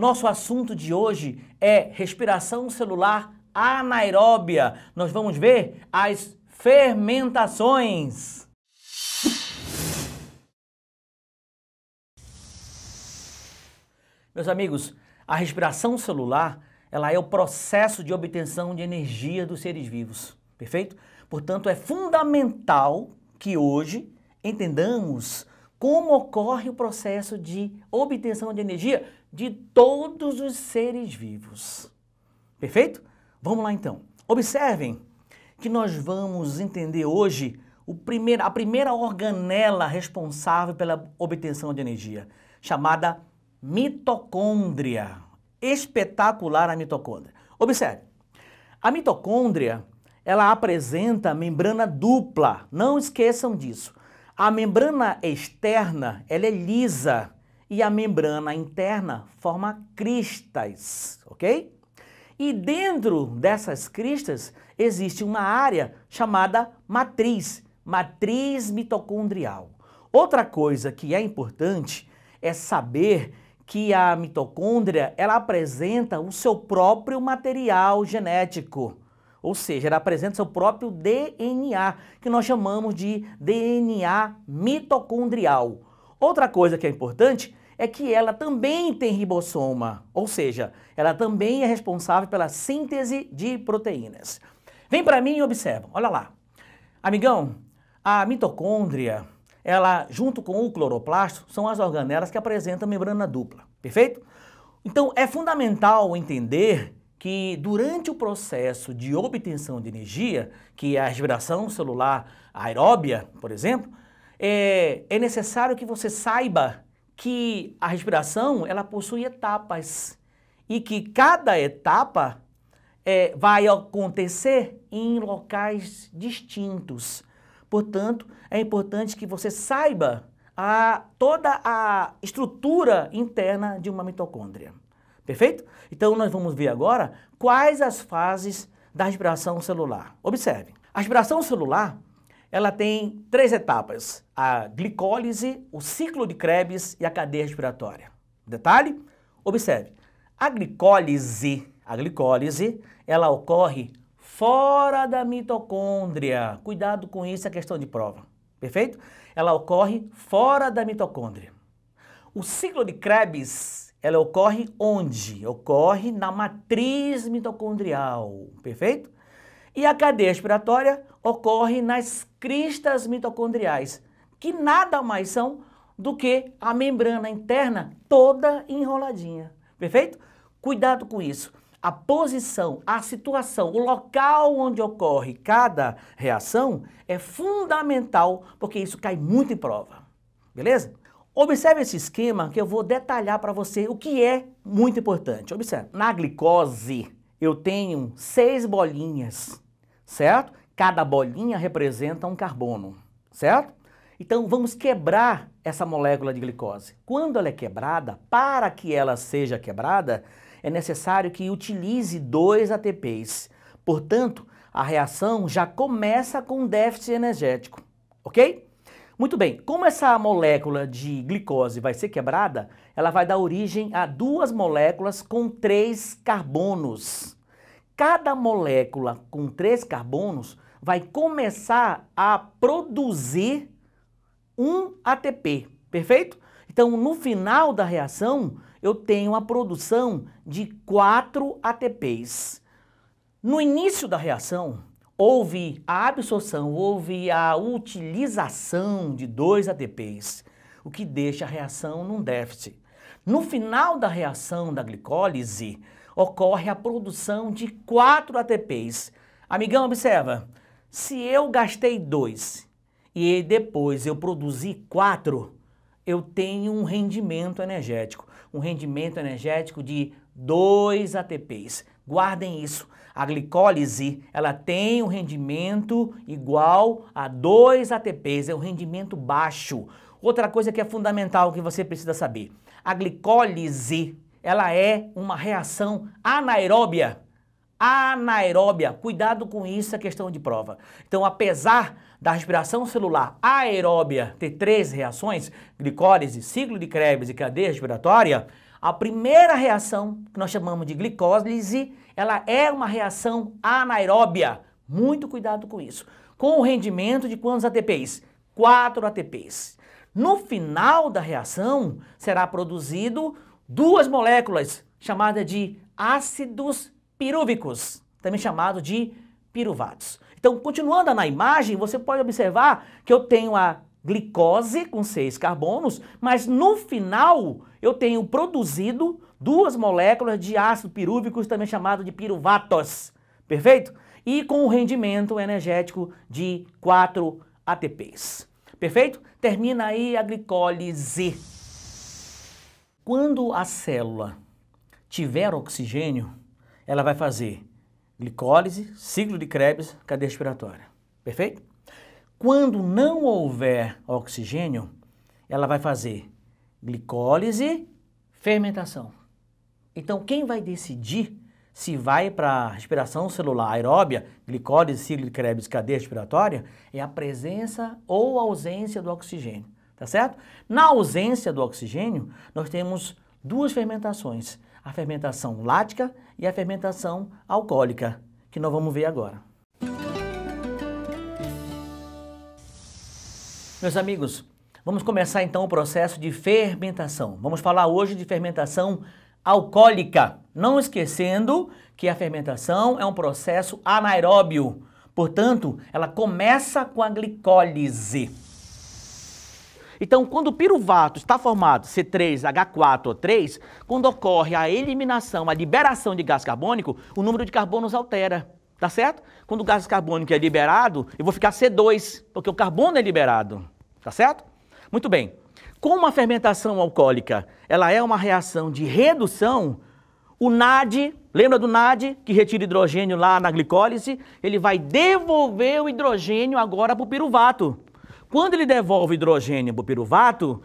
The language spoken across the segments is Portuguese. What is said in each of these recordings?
Nosso assunto de hoje é respiração celular anaeróbia. Nós vamos ver as fermentações. Meus amigos, a respiração celular, ela é o processo de obtenção de energia dos seres vivos, perfeito? Portanto, é fundamental que hoje entendamos como ocorre o processo de obtenção de energia de todos os seres vivos. Perfeito? Vamos lá então. Observem que nós vamos entender hoje a primeira organela responsável pela obtenção de energia, chamada mitocôndria. Espetacular a mitocôndria. Observe, a mitocôndria, ela apresenta membrana dupla, não esqueçam disso. A membrana externa, ela é lisa e a membrana interna forma cristas, ok? E dentro dessas cristas existe uma área chamada matriz mitocondrial. Outra coisa que é importante é saber que a mitocôndria, ela apresenta o seu próprio material genético. Ou seja, ela apresenta seu próprio DNA, que nós chamamos de DNA mitocondrial. Outra coisa que é importante é que ela também tem ribossoma, ou seja, ela também é responsável pela síntese de proteínas. Vem para mim e observa, olha lá. Amigão, a mitocôndria, ela junto com o cloroplasto, são as organelas que apresentam membrana dupla, perfeito? Então é fundamental entender que durante o processo de obtenção de energia, que é a respiração celular aeróbia, por exemplo, é necessário que você saiba que a respiração ela possui etapas e que cada etapa vai acontecer em locais distintos. Portanto, é importante que você saiba toda a estrutura interna de uma mitocôndria. Perfeito? Então, nós vamos ver agora quais as fases da respiração celular. Observe, a respiração celular, ela tem 3 etapas, a glicólise, o ciclo de Krebs e a cadeia respiratória. Detalhe? Observe, a glicólise, ela ocorre fora da mitocôndria. Cuidado com isso, é questão de prova. Perfeito? Ela ocorre fora da mitocôndria. O ciclo de Krebs, ela ocorre onde? Ocorre na matriz mitocondrial, perfeito? E a cadeia respiratória ocorre nas cristas mitocondriais, que nada mais são do que a membrana interna toda enroladinha, perfeito? Cuidado com isso. A posição, a situação, o local onde ocorre cada reação é fundamental, porque isso cai muito em prova, beleza? Observe esse esquema que eu vou detalhar para você o que é muito importante. Observe, na glicose eu tenho 6 bolinhas, certo? Cada bolinha representa um carbono, certo? Então vamos quebrar essa molécula de glicose. Quando ela é quebrada, para que ela seja quebrada, é necessário que utilize 2 ATPs. Portanto, a reação já começa com déficit energético, ok? Muito bem, como essa molécula de glicose vai ser quebrada, ela vai dar origem a 2 moléculas com 3 carbonos. Cada molécula com 3 carbonos vai começar a produzir um ATP, perfeito? Então, no final da reação, eu tenho a produção de 4 ATPs. No início da reação, houve a absorção, houve a utilização de 2 ATPs, o que deixa a reação num déficit. No final da reação da glicólise, ocorre a produção de 4 ATPs. Amigão, observa, se eu gastei 2 e depois eu produzi 4, eu tenho um rendimento energético de 2 ATPs. Guardem isso. A glicólise, ela tem um rendimento igual a 2 ATPs, é um rendimento baixo. Outra coisa que é fundamental que você precisa saber, a glicólise, ela é uma reação anaeróbia. Anaeróbia, cuidado com isso, é questão de prova. Então, apesar da respiração celular aeróbia ter 3 reações, glicólise, ciclo de Krebs e cadeia respiratória, A primeira reação, que nós chamamos de glicólise, ela é uma reação anaeróbia. Muito cuidado com isso. Com o rendimento de quantos ATPs? 4 ATPs. No final da reação, será produzido duas moléculas, chamadas de ácidos pirúvicos, também chamado de piruvatos. Então, continuando na imagem, você pode observar que eu tenho a glicose com 6 carbonos, mas no final eu tenho produzido duas moléculas de ácidos pirúvicos, também chamado de piruvatos, perfeito? E com um rendimento energético de 4 ATPs, perfeito? Termina aí a glicólise. Quando a célula tiver oxigênio, ela vai fazer glicólise, ciclo de Krebs, cadeia respiratória, perfeito? Quando não houver oxigênio, ela vai fazer glicólise, fermentação. Então, quem vai decidir se vai para a respiração celular aeróbia, glicólise, ciclo de Krebs, cadeia respiratória, é a presença ou ausência do oxigênio, tá certo? Na ausência do oxigênio, nós temos duas fermentações, a fermentação lática e a fermentação alcoólica, que nós vamos ver agora. Meus amigos, vamos começar então o processo de fermentação. Vamos falar hoje de fermentação alcoólica, não esquecendo que a fermentação é um processo anaeróbio, portanto, ela começa com a glicólise. Então, quando o piruvato está formado C3H4O3, quando ocorre a eliminação, a liberação de gás carbônico, o número de carbonos altera, tá certo? Quando o gás carbônico é liberado, eu vou ficar C2, porque o carbono é liberado, tá certo? Muito bem. Como a fermentação alcoólica, ela é uma reação de redução, o NAD, lembra do NAD, que retira hidrogênio lá na glicólise? Ele vai devolver o hidrogênio agora para o piruvato. Quando ele devolve hidrogênio para o piruvato,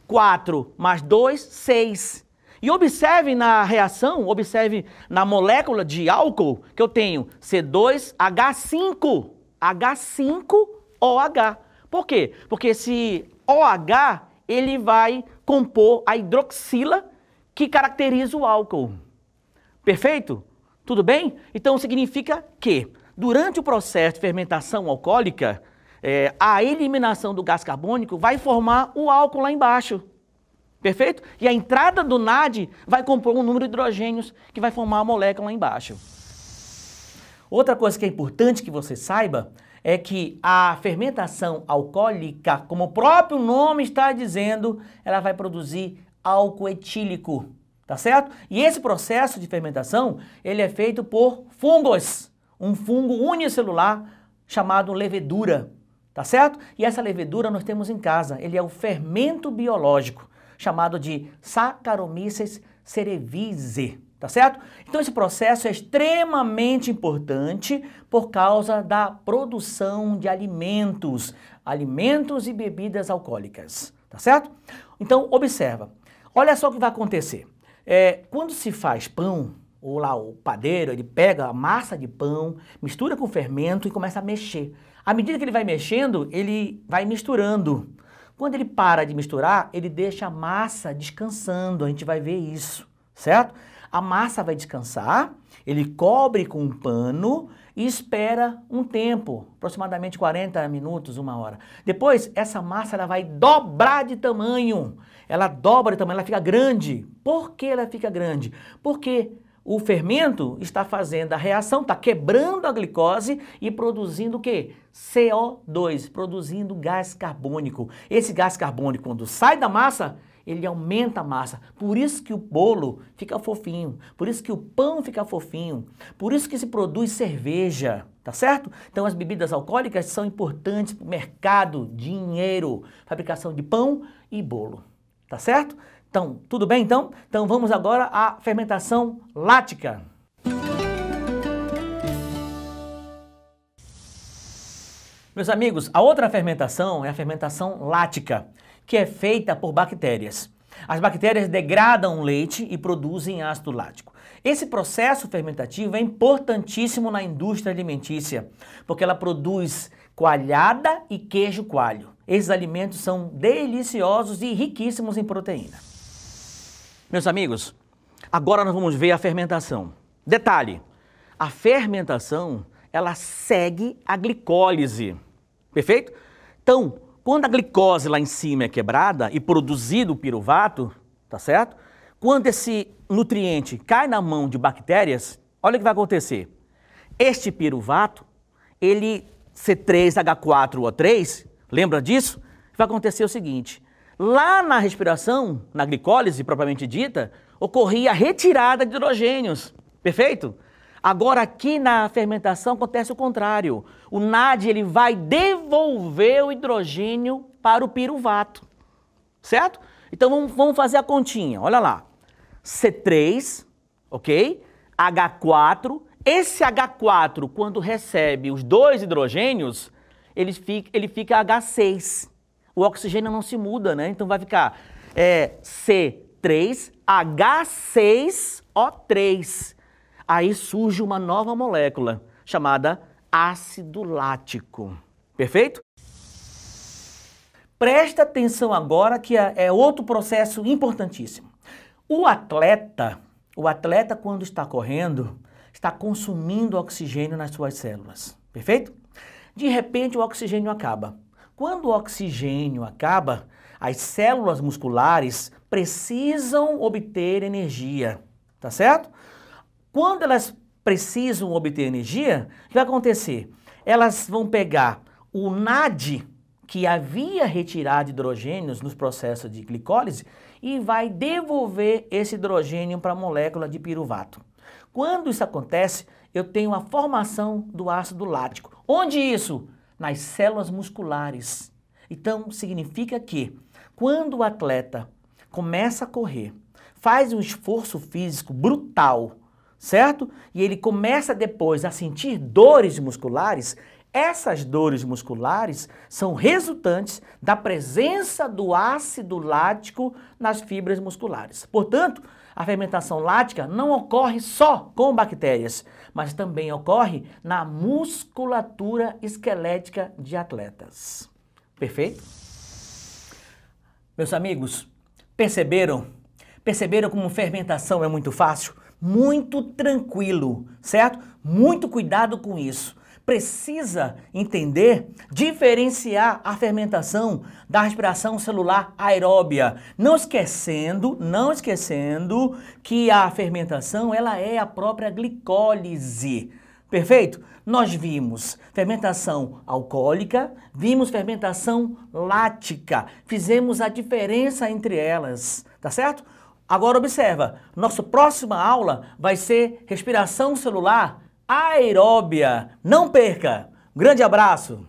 4 mais 2, 6. E observe na reação, observe na molécula de álcool, que eu tenho C2H5, H5OH. Por quê? Porque esse OH, ele vai compor a hidroxila que caracteriza o álcool. Perfeito? Tudo bem? Então significa que durante o processo de fermentação alcoólica, a eliminação do gás carbônico vai formar o álcool lá embaixo. Perfeito? E a entrada do NAD vai compor um número de hidrogênios que vai formar a molécula lá embaixo. Outra coisa que é importante que você saiba é que a fermentação alcoólica, como o próprio nome está dizendo, ela vai produzir álcool etílico, tá certo? E esse processo de fermentação, ele é feito por fungos, um fungo unicelular chamado levedura, tá certo? E essa levedura nós temos em casa, ele é o fermento biológico, chamado de Saccharomyces cerevisiae, tá certo? Então esse processo é extremamente importante por causa da produção de alimentos e bebidas alcoólicas, tá certo? Então observa, olha só o que vai acontecer. Quando se faz pão, ou lá o padeiro, ele pega a massa de pão, mistura com fermento e começa a mexer. À medida que ele vai mexendo, ele vai misturando. Quando ele para de misturar, ele deixa a massa descansando, a gente vai ver isso, certo? A massa vai descansar, ele cobre com um pano e espera um tempo, aproximadamente 40 minutos, 1 hora. Depois, essa massa ela vai dobrar de tamanho, ela dobra de tamanho, ela fica grande. Por que ela fica grande? Porque o fermento está fazendo a reação, está quebrando a glicose e produzindo o quê? CO2, produzindo gás carbônico. Esse gás carbônico, quando sai da massa, ele aumenta a massa. Por isso que o bolo fica fofinho, por isso que o pão fica fofinho, por isso que se produz cerveja, tá certo? Então as bebidas alcoólicas são importantes para o mercado, dinheiro, fabricação de pão e bolo, tá certo? Então, tudo bem então? Então vamos agora à fermentação lática. Meus amigos, a outra fermentação é a fermentação lática, que é feita por bactérias. As bactérias degradam o leite e produzem ácido lático. Esse processo fermentativo é importantíssimo na indústria alimentícia, porque ela produz coalhada e queijo coalho. Esses alimentos são deliciosos e riquíssimos em proteína. Meus amigos, agora nós vamos ver a fermentação. Detalhe, a fermentação, ela segue a glicólise, perfeito? Então, quando a glicose lá em cima é quebrada e produzido o piruvato, tá certo? Quando esse nutriente cai na mão de bactérias, olha o que vai acontecer. Este piruvato, ele C3H4O3, lembra disso? Vai acontecer o seguinte, lá na respiração, na glicólise propriamente dita, ocorria a retirada de hidrogênios, perfeito? Agora aqui na fermentação acontece o contrário. O NAD ele vai devolver o hidrogênio para o piruvato, certo? Então vamos fazer a continha, olha lá. C3, ok? H4, esse H4 quando recebe os dois hidrogênios, ele fica H6. O oxigênio não se muda, né? Então vai ficar C3H6O3. Aí surge uma nova molécula chamada ácido lático. Perfeito? Presta atenção agora que é outro processo importantíssimo. O atleta quando está correndo, está consumindo oxigênio nas suas células. Perfeito? De repente o oxigênio acaba. Quando o oxigênio acaba, as células musculares precisam obter energia, tá certo? Quando elas precisam obter energia, o que vai acontecer? Elas vão pegar o NAD, que havia retirado hidrogênios nos processos de glicólise, e vai devolver esse hidrogênio para a molécula de piruvato. Quando isso acontece, eu tenho a formação do ácido lático. Onde isso? Nas células musculares. Então, significa que quando o atleta começa a correr, faz um esforço físico brutal, certo? E ele começa depois a sentir dores musculares, essas dores musculares são resultantes da presença do ácido lático nas fibras musculares. Portanto, a fermentação lática não ocorre só com bactérias, mas também ocorre na musculatura esquelética de atletas. Perfeito? Meus amigos, perceberam? Perceberam como fermentação é muito fácil? Muito tranquilo, certo? Muito cuidado com isso. Precisa entender, diferenciar a fermentação da respiração celular aeróbia. Não esquecendo que a fermentação ela é a própria glicólise. Perfeito? Nós vimos fermentação alcoólica, vimos fermentação lática, fizemos a diferença entre elas, tá certo? Agora observa, nossa próxima aula vai ser respiração celular aeróbia. Não perca! Um grande abraço!